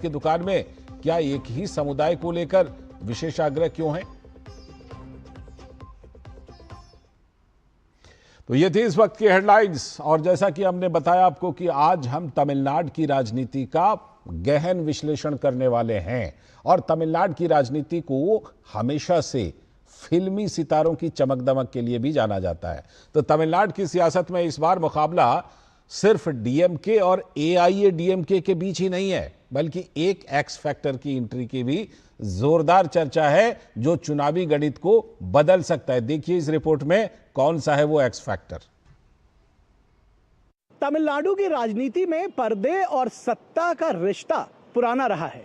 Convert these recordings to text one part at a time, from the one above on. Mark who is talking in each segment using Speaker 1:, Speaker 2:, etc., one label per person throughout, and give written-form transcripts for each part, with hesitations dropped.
Speaker 1: की दुकान में क्या एक ही समुदाय को लेकर विशेष आग्रह क्यों है? तो ये थी इस वक्त की हेडलाइंस। और जैसा कि हमने बताया आपको कि आज हम तमिलनाडु की राजनीति का गहन विश्लेषण करने वाले हैं। और तमिलनाडु की राजनीति को हमेशा से फिल्मी सितारों की चमक दमक के लिए भी जाना जाता है। तो तमिलनाडु की सियासत में इस बार मुकाबला सिर्फ डीएमके और एआईएडीएमके के बीच ही नहीं है, बल्कि एक एक्स फैक्टर की एंट्री की भी जोरदार चर्चा है, जो चुनावी गणित को बदल सकता है। देखिए इस रिपोर्ट में कौन सा है वो एक्स फैक्टर।
Speaker 2: तमिलनाडु की राजनीति में पर्दे और सत्ता का रिश्ता पुराना रहा है।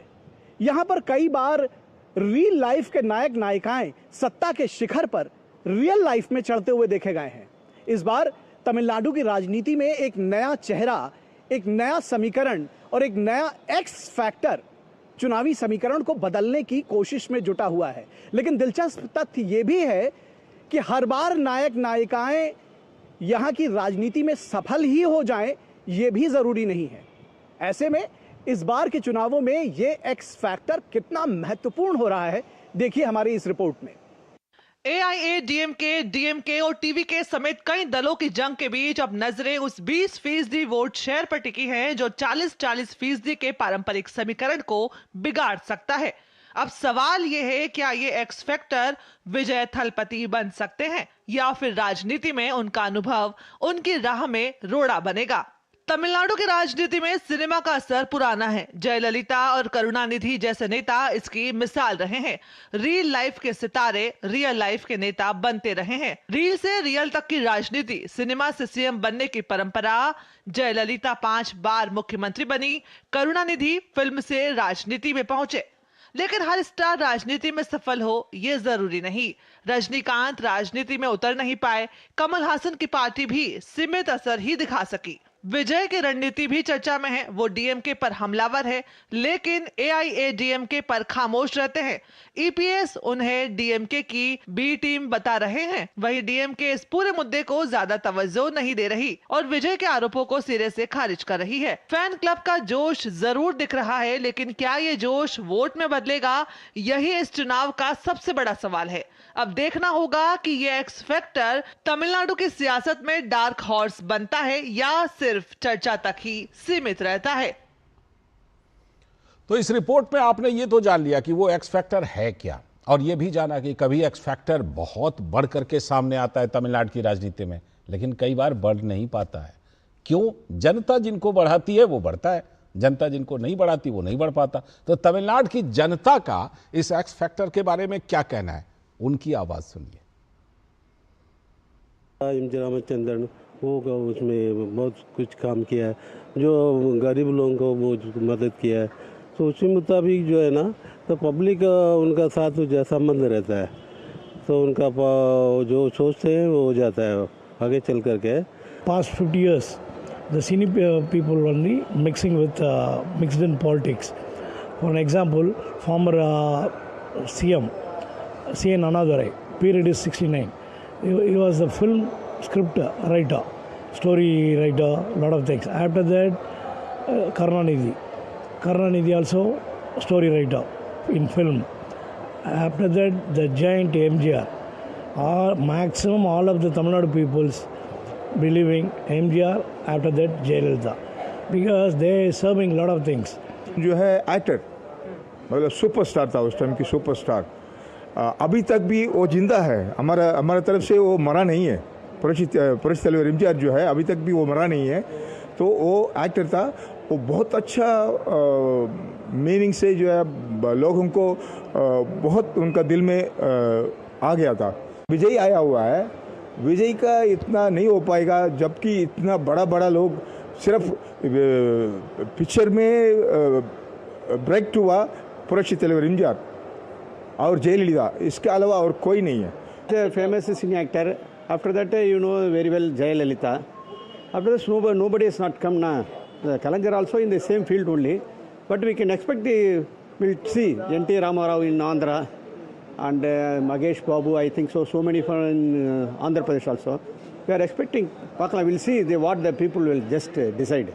Speaker 2: यहां पर कई बार रियल लाइफ के नायक नायिकाएं सत्ता के शिखर पर रियल लाइफ में चढ़ते हुए देखे गए हैं। इस बार तमिलनाडु की राजनीति में एक नया चेहरा, एक नया समीकरण और एक नया एक्स फैक्टर चुनावी समीकरण को बदलने की कोशिश में जुटा हुआ है। लेकिन दिलचस्प तथ्य यह भी है कि हर बार नायक नायिकाएं यहां की राजनीति में सफल ही हो जाएं, यह भी जरूरी नहीं है। ऐसे में इस बार के चुनावों में यह एक्स फैक्टर कितना महत्वपूर्ण हो रहा है, देखिए हमारी इस रिपोर्ट में।
Speaker 3: एआईएडीएमके, डीएमके और टीवीके समेत कई दलों की जंग के बीच अब नजरें उस 20% वोट शेयर पर टिकी हैं जो 40-40% के पारंपरिक समीकरण को बिगाड़ सकता है। अब सवाल यह है, क्या ये एक्स फैक्टर विजय थलपति बन सकते हैं या फिर राजनीति में उनका अनुभव उनकी राह में रोड़ा बनेगा। तमिलनाडु की राजनीति में सिनेमा का असर पुराना है। जयललिता और करुणानिधि जैसे नेता इसकी मिसाल रहे हैं। रियल लाइफ के सितारे रियल लाइफ के नेता बनते रहे हैं। रील से रियल तक की राजनीति, सिनेमा से सीएम बनने की परंपरा। जयललिता 5 बार मुख्यमंत्री बनी, करुणानिधि फिल्म से राजनीति में पहुंचे। लेकिन हर स्टार राजनीति में सफल हो ये जरूरी नहीं। रजनीकांत राजनीति में उतर नहीं पाए, कमल हासन की पार्टी भी सीमित असर ही दिखा सकी। विजय की रणनीति भी चर्चा में है। वो डीएमके पर हमलावर है, लेकिन एआईएडीएमके पर खामोश रहते हैं। ईपीएस उन्हें डीएमके की बी टीम बता रहे हैं। वहीं डीएमके इस पूरे मुद्दे को ज्यादा तवज्जो नहीं दे रही और विजय के आरोपों को सिरे से खारिज कर रही है। फैन क्लब का जोश जरूर दिख रहा है, लेकिन क्या ये जोश वोट में बदलेगा, यही इस चुनाव का सबसे बड़ा सवाल है। अब देखना होगा कि ये एक्स फैक्टर तमिलनाडु की सियासत में डार्क हॉर्स बनता है या सिर्फ चर्चा तक ही सीमित रहता है।
Speaker 1: तो इस रिपोर्ट में आपने ये तो जान लिया कि वो एक्स फैक्टर है क्या, और ये भी जाना कि कभी एक्स फैक्टर बहुत बढ़ करके सामने आता है तमिलनाडु की राजनीति में, लेकिन कई बार बढ़ नहीं पाता है। क्यों? जनता जिनको बढ़ाती है वो बढ़ता है, जनता जिनको नहीं बढ़ाती वो नहीं बढ़ पाता। तो तमिलनाडु की जनता का इस एक्स फैक्टर के बारे में क्या कहना है, उनकी आवाज सुनिए।
Speaker 4: रामचंद्रन वो उसमें बहुत कुछ काम किया है, जो गरीब लोगों को वो मदद किया है। तो उसी मुताबिक जो है ना, तो पब्लिक उनका साथ जैसा संबंध रहता है, तो उनका जो सोचते हैं वो हो जाता है आगे चल करके।
Speaker 5: Past 50 years, the senior people only mixing with mixed in politics. For an example, former CM C.N. Annadurai, period is 69. He was a film script writer, story writer, lot of things. After that, Karunanidhi also story writer in film. After that, the giant MGR. Maximum all of the Tamil Nadu peoples believing MGR. After that, Jayalalitha, because they serving lot of things.
Speaker 6: जो है actor, मतलब superstar था उस time की superstar, अभी तक भी वो जिंदा है। हमारा तरफ से वो मरा नहीं है। पुरस्कार तलवार एमजीआर जो है अभी तक भी वो मरा नहीं है। तो वो एक्टर था, वो बहुत अच्छा मीनिंग से जो है लोगों को बहुत उनका दिल में आ गया था। विजय आया हुआ है, विजय का इतना नहीं हो पाएगा, जबकि इतना बड़ा लोग सिर्फ पिक्चर में ब्रेक हुआ पुरस्कार तलवार एमजीआर और जयललिता, इसके अलावा और कोई नहीं है।
Speaker 7: फेमस सिनी actor, after that you know very well Jayalalitha. After this nobody has not come now. Kalangar also in the same field only, but we can expect we'll see N.T. Ramarao in Andhra and Magesh Babu, I think so many from Andhra Pradesh also. We are expecting Pakala, we'll see what the people will just decide.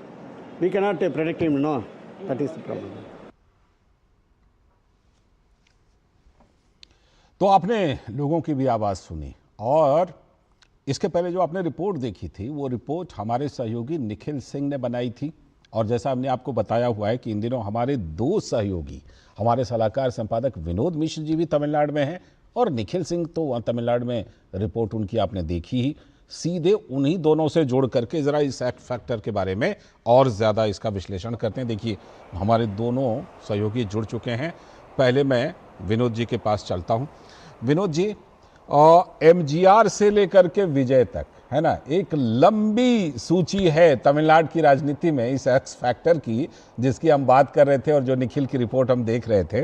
Speaker 7: We cannot predict him, no, that is the problem.
Speaker 1: तो आपने लोगों की भी आवाज़ सुनी और इसके पहले जो आपने रिपोर्ट देखी थी वो रिपोर्ट हमारे सहयोगी निखिल सिंह ने बनाई थी। और जैसा हमने आपको बताया हुआ है कि इन दिनों हमारे दो सहयोगी, हमारे सलाहकार संपादक विनोद मिश्र जी भी तमिलनाडु में हैं और निखिल सिंह तो वहाँ तमिलनाडु में रिपोर्ट उनकी आपने देखी ही। सीधे उन्हीं दोनों से जोड़ करके ज़रा इस एक्ट फैक्टर के बारे में और ज़्यादा इसका विश्लेषण करते हैं। देखिए हमारे दोनों सहयोगी जुड़ चुके हैं। पहले मैं विनोद जी के पास चलता हूँ। विनोद जी, एमजीआर से लेकर के विजय तक, है ना, एक लंबी सूची है तमिलनाडु की राजनीति में इस एक्स फैक्टर की, जिसकी हम बात कर रहे थे और जो निखिल की रिपोर्ट हम देख रहे थे।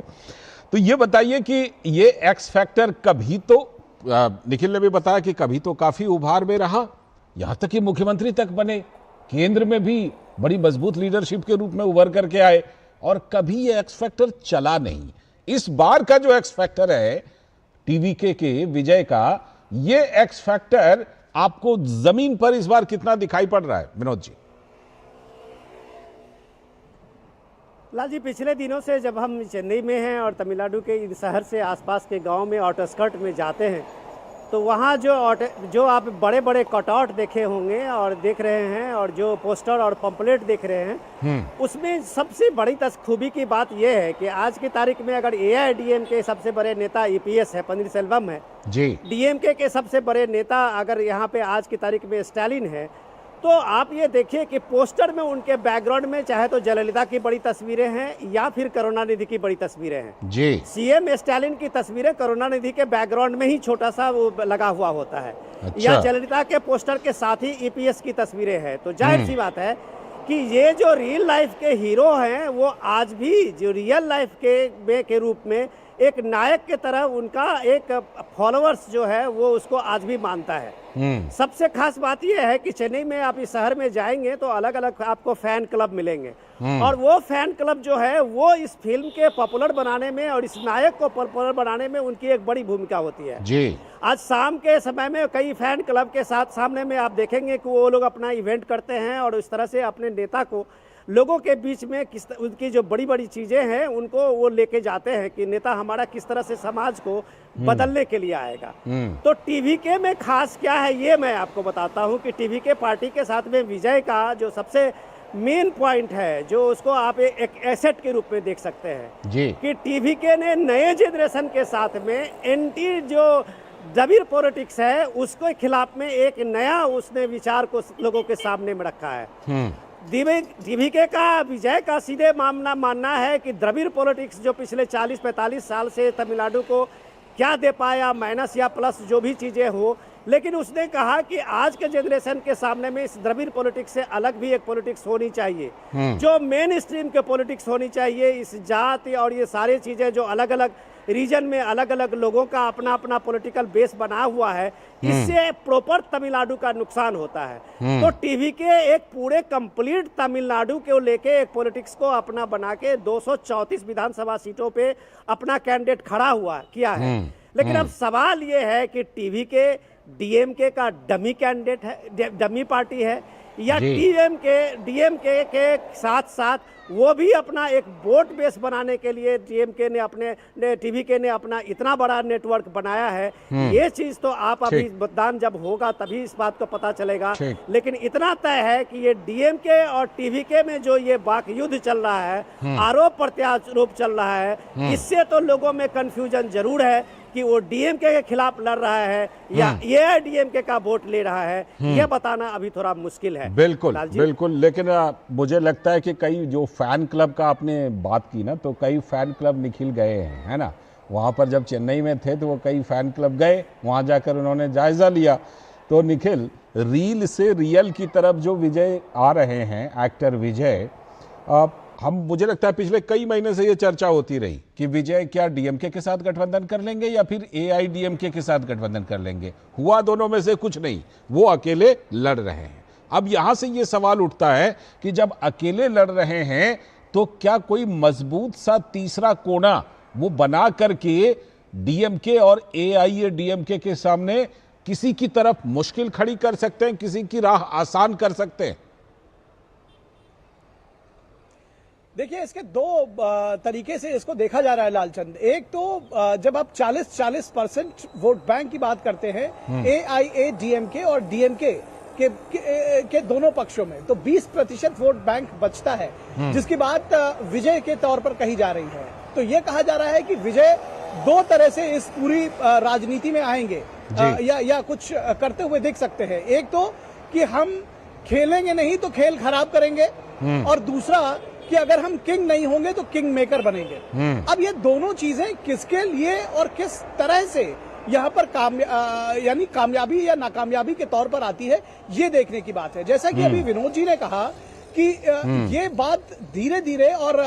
Speaker 1: तो ये बताइए कि ये एक्स फैक्टर कभी तो निखिल ने भी बताया कि कभी तो काफी उभार में रहा, यहां तक कि मुख्यमंत्री तक बने, केंद्र में भी बड़ी मजबूत लीडरशिप के रूप में उभर करके आए, और कभी ये एक्स फैक्टर चला नहीं। इस बार का जो एक्स फैक्टर है टीवीके के विजय का, ये एक्स फैक्टर आपको जमीन पर इस बार कितना दिखाई पड़ रहा है विनोद जी?
Speaker 8: लाल जी, पिछले दिनों से जब हम चेन्नई में हैं और तमिलनाडु के इन शहर से आसपास के गांव में आउटस्कर्ट में जाते हैं, तो वहाँ जो आप बड़े बड़े कटआउट देखे होंगे और देख रहे हैं और जो पोस्टर और पंपलेट देख रहे हैं, उसमें सबसे बड़ी खूबी की बात यह है कि आज की तारीख में अगर एआईडीएम के सबसे बड़े नेता ईपीएस है, पनीरसेल्वम है
Speaker 1: जी,
Speaker 8: डीएमके के सबसे बड़े नेता अगर यहाँ पे आज की तारीख में स्टालिन है, तो आप ये देखिए कि पोस्टर में उनके बैकग्राउंड में चाहे तो जयललिता की बड़ी तस्वीरें हैं या फिर करुणानिधि की बड़ी तस्वीरें हैं
Speaker 1: जी।
Speaker 8: सीएम स्टालिन की तस्वीरें करुणानिधि के बैकग्राउंड में ही छोटा सा वो लगा हुआ होता है।
Speaker 1: अच्छा।
Speaker 8: या जयललिता के पोस्टर के साथ ही ईपीएस की तस्वीरें हैं। तो जाहिर सी बात है कि ये जो रियल लाइफ के हीरो हैं वो आज भी जो रियल लाइफ के रूप में एक नायक के तरह उनका एक फॉलोअर्स जो है वो उसको आज भी मानता है। सबसे खास बात यह है कि चेन्नई में आप इस शहर में जाएंगे तो अलग अलग आपको फैन क्लब मिलेंगे, और वो फैन क्लब जो है वो इस फिल्म के पॉपुलर बनाने में और इस नायक को पॉपुलर बनाने में उनकी एक बड़ी भूमिका होती है
Speaker 1: जी।
Speaker 8: आज शाम के समय में कई फैन क्लब के साथ सामने में आप देखेंगे कि वो लोग अपना इवेंट करते हैं और इस तरह से अपने नेता को लोगों के बीच में उनकी जो बड़ी बड़ी चीज़ें हैं उनको वो लेके जाते हैं कि नेता हमारा किस तरह से समाज को बदलने के लिए आएगा। तो टीवीके में खास क्या है ये मैं आपको बताता हूँ कि टीवीके पार्टी के साथ में विजय का जो सबसे मेन पॉइंट है, जो उसको आप एक एसेट के रूप में देख सकते हैं
Speaker 1: जी,
Speaker 8: कि टीवीके ने नए जनरेशन के साथ में एंटी जो द्रविड़ पॉलिटिक्स है उसके खिलाफ में एक नया उसने विचार को लोगों के सामने में रखा है। टीवीके का विजय का सीधे मानना है कि द्रविड़ पॉलिटिक्स जो पिछले 40-45 साल से तमिलनाडु को क्या दे पाया, माइनस या प्लस जो भी चीज़ें हो, लेकिन उसने कहा कि आज के जनरेशन के सामने में इस द्रविड़ पॉलिटिक्स से अलग भी एक पॉलिटिक्स होनी चाहिए, जो मेन स्ट्रीम के पॉलिटिक्स होनी चाहिए। इस जाति और ये सारी चीज़ें जो अलग अलग रीजन में अलग अलग लोगों का अपना अपना पॉलिटिकल बेस बना हुआ है, इससे प्रॉपर तमिलनाडु का नुकसान होता है। तो टीवीके एक पूरे कंप्लीट तमिलनाडु को लेके एक पॉलिटिक्स को अपना बना के 234 विधानसभा सीटों पे अपना कैंडिडेट खड़ा हुआ किया है। लेकिन अब सवाल ये है कि टीवीके डीएमके का डमी कैंडिडेट है, डमी पार्टी है, या डीएमके के साथ साथ वो भी अपना एक वोट बेस बनाने के लिए टीवीके ने अपना इतना बड़ा नेटवर्क बनाया है। ये चीज तो आप अभी मतदान जब होगा तभी इस बात को पता चलेगा। लेकिन इतना तय है कि ये डीएमके और टीवीके में जो ये वाक युद्ध चल रहा है, आरोप प्रत्यारोप चल रहा है, इससे तो लोगों में कंफ्यूजन जरूर है कि वो डीएमके के खिलाफ लड़ रहा है या ये डीएमके का वोट ले रहा है, ये बताना अभी थोड़ा मुश्किल है।
Speaker 1: बिल्कुल बिल्कुल। लेकिन मुझे लगता है कि कई जो फैन क्लब का आपने बात की ना, तो कई फैन क्लब निखिल गए हैं, है ना, वहाँ पर जब चेन्नई में थे तो वो कई फैन क्लब गए, वहाँ जाकर उन्होंने जायजा लिया। तो निखिल, रील से रियल की तरफ जो विजय आ रहे हैं, एक्टर विजय, मुझे लगता है पिछले कई महीने से ये चर्चा होती रही कि विजय क्या डीएमके के साथ गठबंधन कर लेंगे या फिर एआईडीएमके के साथ गठबंधन कर लेंगे। हुआ दोनों में से कुछ नहीं, वो अकेले लड़ रहे हैं। अब यहां से ये सवाल उठता है कि जब अकेले लड़ रहे हैं तो क्या कोई मजबूत सा तीसरा कोना वो बना करके डीएमके और एआईएडीएमके के सामने किसी की तरफ मुश्किल खड़ी कर सकते हैं, किसी की राह आसान कर सकते हैं?
Speaker 2: देखिए, इसके दो तरीके से इसको देखा जा रहा है लालचंद। एक तो जब आप 40% वोट बैंक की बात करते हैं AIADMK और DMK के दोनों पक्षों में, तो 20% वोट बैंक बचता है, जिसकी बात विजय के तौर पर कही जा रही है। तो ये कहा जा रहा है कि विजय दो तरह से इस पूरी राजनीति में आएंगे या कुछ करते हुए दिख सकते हैं। एक तो कि हम खेलेंगे नहीं तो खेल खराब करेंगे, और दूसरा कि अगर हम किंग नहीं होंगे तो किंग मेकर बनेंगे। अब ये दोनों चीजें किसके लिए और किस तरह से यहाँ पर यानी कामयाबी या नाकामयाबी के तौर पर आती है, ये देखने की बात है। जैसा कि अभी विनोद जी ने कहा कि ये बात धीरे धीरे और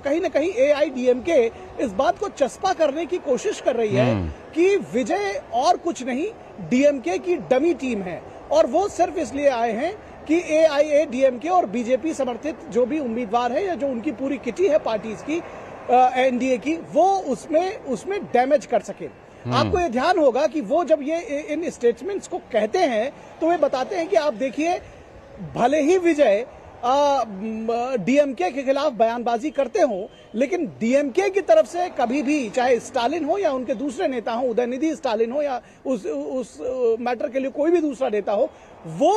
Speaker 2: कहीं ना कहीं AIADMK इस बात को चस्पा करने की कोशिश कर रही है कि विजय और कुछ नहीं, DMK की डमी टीम है, और वो सिर्फ इसलिए आए हैं कि AIADMK और बीजेपी समर्थित जो भी उम्मीदवार है या जो उनकी पूरी किटी है पार्टीज की, NDA की, वो उसमें डैमेज कर सके। आपको ये ध्यान होगा कि वो जब ये इन स्टेटमेंट्स को कहते हैं तो वे बताते हैं कि आप देखिए, भले ही विजय DMK के खिलाफ बयानबाजी करते हो, लेकिन DMK की तरफ से कभी भी, चाहे स्टालिन हो या उनके दूसरे नेता हो, उदयनिधि स्टालिन हो या उस मैटर के लिए कोई भी दूसरा नेता हो, वो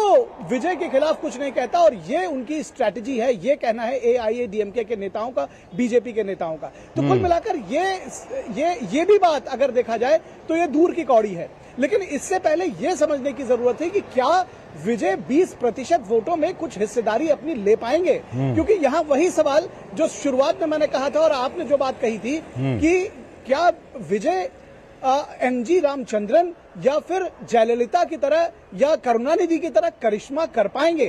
Speaker 2: विजय के खिलाफ कुछ नहीं कहता। और ये उनकी स्ट्रैटेजी है, ये कहना है AIADMK के नेताओं का, बीजेपी के नेताओं का। तो कुल मिलाकर ये भी बात अगर देखा जाए तो ये दूर की कौड़ी है। लेकिन इससे पहले ये समझने की जरूरत है कि क्या विजय 20% वोटों में कुछ हिस्सेदारी अपनी ले पाएंगे, क्योंकि यहाँ वही सवाल जो शुरुआत में मैंने कहा था और आपने जो बात कही थी कि क्या विजय NG रामचंद्रन या फिर जयललिता की तरह या करुणानिधि की तरह करिश्मा कर पाएंगे,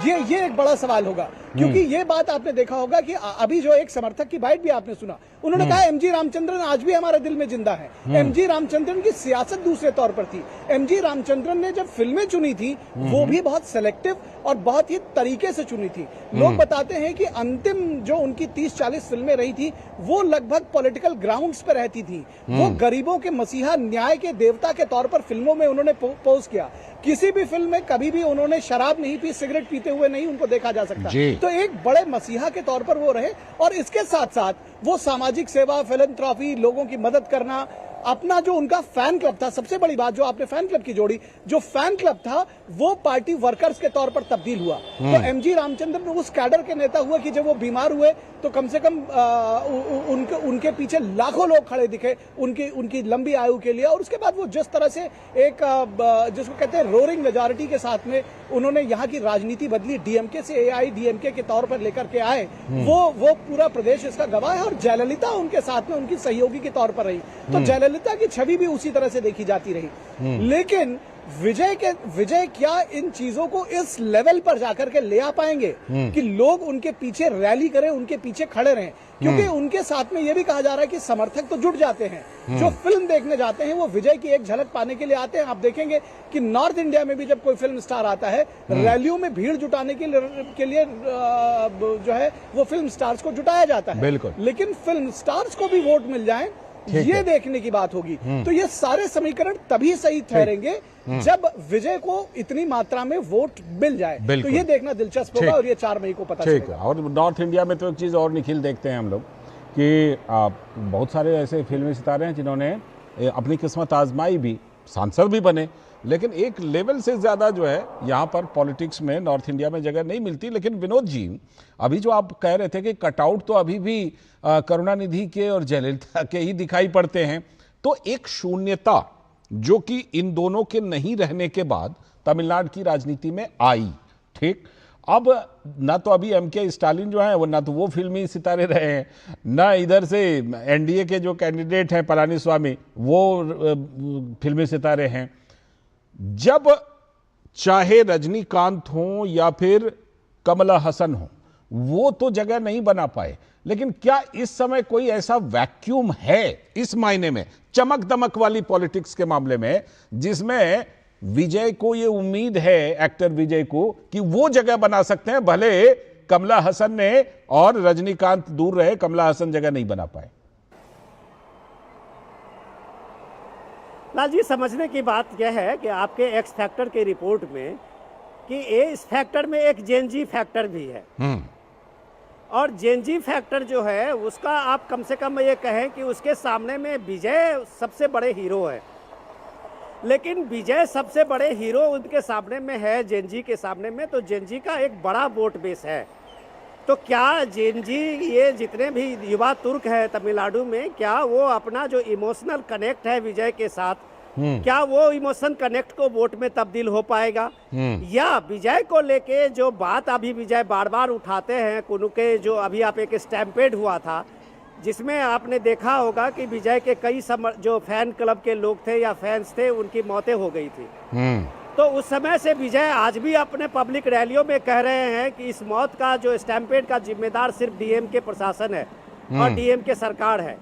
Speaker 2: ये एक बड़ा सवाल होगा। क्योंकि ये बात आपने देखा होगा कि अभी जो एक समर्थक की बाइट भी आपने सुना, उन्होंने कहा MG रामचंद्रन आज भी हमारे दिल में जिंदा है। MG रामचंद्रन की सियासत दूसरे तौर पर थी। MG रामचंद्रन ने जब फिल्में चुनी थी वो भी बहुत सिलेक्टिव और बहुत ही तरीके से चुनी थी। लोग बताते हैं कि अंतिम जो उनकी 30-40 फिल्में रही थी वो लगभग पॉलिटिकल ग्राउंड्स पर रहती थी। वो गरीबों के मसीहा, न्याय के देवता के तौर पर फिल्मों में उन्होंने पोज किया। किसी भी फिल्म में कभी भी उन्होंने शराब नहीं पी, सिगरेट पीते हुए नहीं उनको देखा जा सकता। तो एक बड़े मसीहा के तौर पर वो रहे, और इसके साथ साथ वो सामाजिक सेवा, फिलैंथ्रोपी, लोगों की मदद करना, अपना जो उनका फैन क्लब था, सबसे बड़ी बात जो आपने फैन क्लब की जोड़ी, जो फैन क्लब था वो पार्टी वर्कर्स के तौर पर तब्दील हुआ। तो MG रामचंद्रन उस कैडर के नेता हुए कि जब वो बीमार हुए तो कम से कम उनके पीछे लाखों लोग खड़े दिखे उनकी लंबी आयु के लिए। और उसके बाद वो जिस तरह से एक जिसको कहते हैं रोरिंग मेजॉरिटी के साथ में उन्होंने यहाँ की राजनीति बदली, DMK से AIADMK के तौर पर लेकर के आए, वो पूरा प्रदेश इसका गवाह है। और जयललिता उनके साथ में उनकी सहयोगी के तौर पर रही, तो जयललिता की छवि भी उसी तरह से देखी जाती रही। लेकिन विजय क्या इन चीजों को इस लेवल पर जाकर के ले आ पाएंगे कि लोग उनके पीछे रैली करें, उनके पीछे खड़े रहें? क्योंकि उनके साथ में यह भी कहा जा रहा है कि समर्थक तो जुट जाते हैं, जो फिल्म देखने जाते हैं वो विजय की एक झलक पाने के लिए आते हैं। आप देखेंगे कि नॉर्थ इंडिया में भी जब कोई फिल्म स्टार आता है, रैलियों में भीड़ जुटाने के लिए जो है वो फिल्म स्टार्स को जुटाया जाता है। लेकिन फिल्म स्टार्स को भी वोट मिल जाए, ये देखने की बात होगी। तो ये सारे समीकरण तभी सही ठहरेंगे जब विजय को इतनी मात्रा में वोट मिल जाए। तो ये देखना दिलचस्प होगा और ये 4 मई को पता चलेगा।
Speaker 1: और नॉर्थ इंडिया में तो एक चीज और निखिल देखते हैं हम लोग कि बहुत सारे ऐसे फिल्मी सितारे हैं जिन्होंने अपनी किस्मत आजमाई भी, सांसद भी बने, लेकिन एक लेवल से ज़्यादा जो है यहाँ पर पॉलिटिक्स में नॉर्थ इंडिया में जगह नहीं मिलती। लेकिन विनोद जी, अभी जो आप कह रहे थे कि कटआउट तो अभी भी करुणानिधि के और जयललिता के ही दिखाई पड़ते हैं, तो एक शून्यता जो कि इन दोनों के नहीं रहने के बाद तमिलनाडु की राजनीति में आई, ठीक। अब ना तो अभी MK स्टालिन जो है वो ना तो वो फिल्मी सितारे रहे हैं, ना इधर से NDA के जो कैंडिडेट हैं पलानीस्वामी वो फिल्मी सितारे हैं। जब चाहे रजनीकांत हो या फिर कमला हसन हो, वो तो जगह नहीं बना पाए। लेकिन क्या इस समय कोई ऐसा वैक्यूम है इस मायने में, चमक दमक वाली पॉलिटिक्स के मामले में, जिसमें विजय को ये उम्मीद है, एक्टर विजय को, कि वो जगह बना सकते हैं? भले कमला हसन ने और रजनीकांत दूर रहे, कमला हसन जगह नहीं बना पाए।
Speaker 8: लाल जी, समझने की बात यह है कि आपके एक्स फैक्टर की रिपोर्ट में कि इस फैक्टर में एक जेनजी फैक्टर भी है। और जेनजी फैक्टर जो है उसका आप कम से कम ये कहें कि उसके सामने में विजय सबसे बड़े हीरो है, लेकिन विजय सबसे बड़े हीरो उनके सामने में है जेनजी के सामने में, तो जेनजी का एक बड़ा वोट बेस है। तो क्या जेनजी ये जितने भी युवा तुर्क है तमिलनाडु में, क्या वो अपना जो इमोशनल कनेक्ट है विजय के साथ, क्या वो इमोशन कनेक्ट को वोट में तब्दील हो पाएगा, या विजय को लेके जो बात अभी विजय बार बार उठाते हैं कुनु के, जो अभी आप एक स्टैम्पेड हुआ था जिसमें आपने देखा होगा कि विजय के कई जो फैन क्लब के लोग थे या फैंस थे उनकी मौतें हो गई थी। तो उस समय से विजय आज भी अपने पब्लिक रैलियों में कह रहे हैं कि इस मौत का जो स्टैम्पेड का जिम्मेदार सिर्फ डीएमके प्रशासन है और डीएमके सरकार है,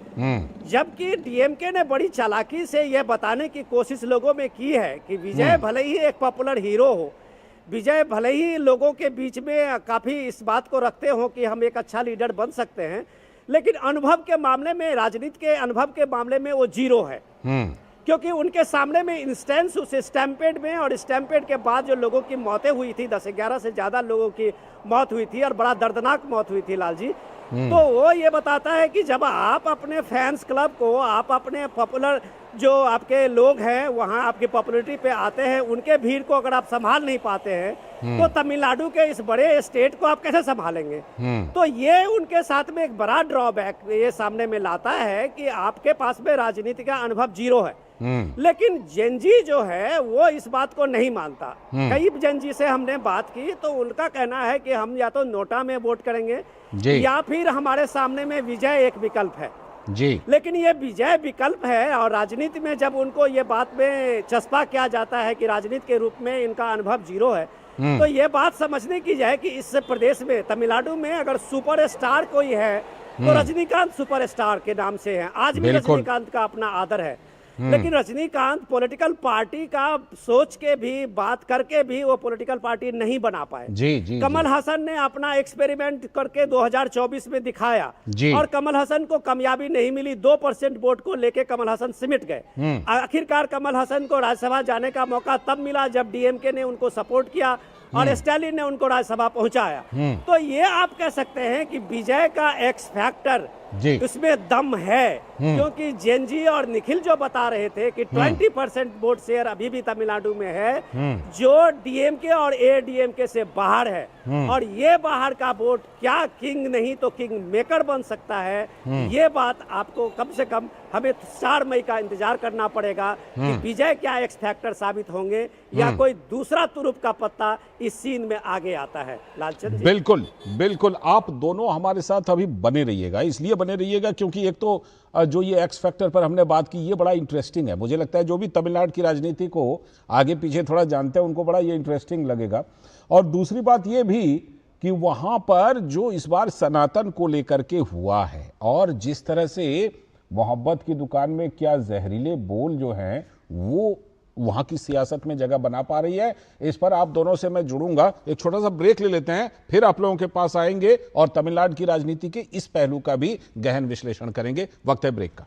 Speaker 8: जबकि डीएमके ने बड़ी चालाकी से यह बताने की कोशिश लोगों में की है कि विजय भले ही एक पॉपुलर हीरो हो, विजय भले ही लोगों के बीच में काफी इस बात को रखते हो कि हम एक अच्छा लीडर बन सकते हैं, लेकिन अनुभव के मामले में, राजनीति के अनुभव के मामले में वो जीरो है। क्योंकि उनके सामने में इंस्टेंस उस स्टैम्पेड में और स्टैम्पेड के बाद जो लोगों की मौतें हुई थी, 10-11 से ज़्यादा लोगों की मौत हुई थी और बड़ा दर्दनाक मौत हुई थी लाल जी, तो वो ये बताता है कि जब आप अपने फैंस क्लब को, आप अपने पॉपुलर जो आपके लोग हैं वहाँ आपकी पॉपुलरिटी पे आते हैं, उनके भीड़ को अगर आप संभाल नहीं पाते हैं तो तमिलनाडु के इस बड़े स्टेट को आप कैसे संभालेंगे। तो ये उनके साथ में एक बड़ा ड्रॉबैक ये सामने में लाता है कि आपके पास में राजनीति का अनुभव जीरो है। लेकिन जेनजी जो है वो इस बात को नहीं मानता। कई जेनजी से हमने बात की तो उनका कहना है कि हम या तो नोटा में वोट करेंगे या फिर हमारे सामने में विजय एक विकल्प है जी। लेकिन ये विजय विकल्प है और राजनीति में जब उनको ये बात में चस्पा किया जाता है कि राजनीति के रूप में इनका अनुभव जीरो है, तो ये बात समझने की जाए कि इस प्रदेश में तमिलनाडु में अगर सुपरस्टार कोई है तो रजनीकांत सुपरस्टार के नाम से है। आज भी रजनीकांत का अपना आदर है, लेकिन रजनीकांत पॉलिटिकल पार्टी का सोच के भी, बात करके भी वो पॉलिटिकल पार्टी नहीं बना पाए जी। कमल हसन ने अपना एक्सपेरिमेंट करके 2024 में दिखाया और कमल हसन को कामयाबी नहीं मिली, 2% वोट को लेके कमल हसन सिमट गए। आखिरकार कमल हसन को राज्यसभा जाने का मौका तब मिला जब डीएमके ने उनको सपोर्ट किया और स्टालिन ने उनको राज्यसभा पहुंचाया। तो ये आप कह सकते हैं कि विजय का एक्स फैक्टर उसमें दम है, क्योंकि जेनजी और निखिल जो बता रहे थे कि 20% वोट शेयर अभी भी तमिलनाडु में है जो डीएमके और एडीएमके से बाहर है, और ये बाहर का वोट क्या किंग नहीं तो किंग मेकर बन सकता है। ये बात आपको कम से कम हमें 4 मई का इंतजार करना पड़ेगा कि विजय क्या एक्स फैक्टर साबित होंगे या कोई दूसरा तुरुप का पत्ता इस सीन में आगे आता है। लालचंद जी,
Speaker 1: बिल्कुल बिल्कुल, आप दोनों हमारे साथ अभी बने रहिएगा, इसलिए बने रहिएगा क्योंकि एक तो जो ये एक्स फैक्टर पर हमने बात की ये बड़ा इंटरेस्टिंग है। मुझे लगता है जो भी तमिलनाडु की राजनीति को आगे पीछे थोड़ा जानते हैं उनको बड़ा ये इंटरेस्टिंग लगेगा। और दूसरी बात ये भी कि वहां पर जो इस बार सनातन को लेकर के हुआ है और जिस तरह से मोहब्बत की दुकान में क्या जहरीले बोल जो हैं वो वहां की सियासत में जगह बना पा रही है, इस पर आप दोनों से मैं जुड़ूंगा। एक छोटा सा ब्रेक ले लेते हैं, फिर आप लोगों के पास आएंगे और तमिलनाडु की राजनीति के इस पहलू का भी गहन विश्लेषण करेंगे। वक्त है ब्रेक का।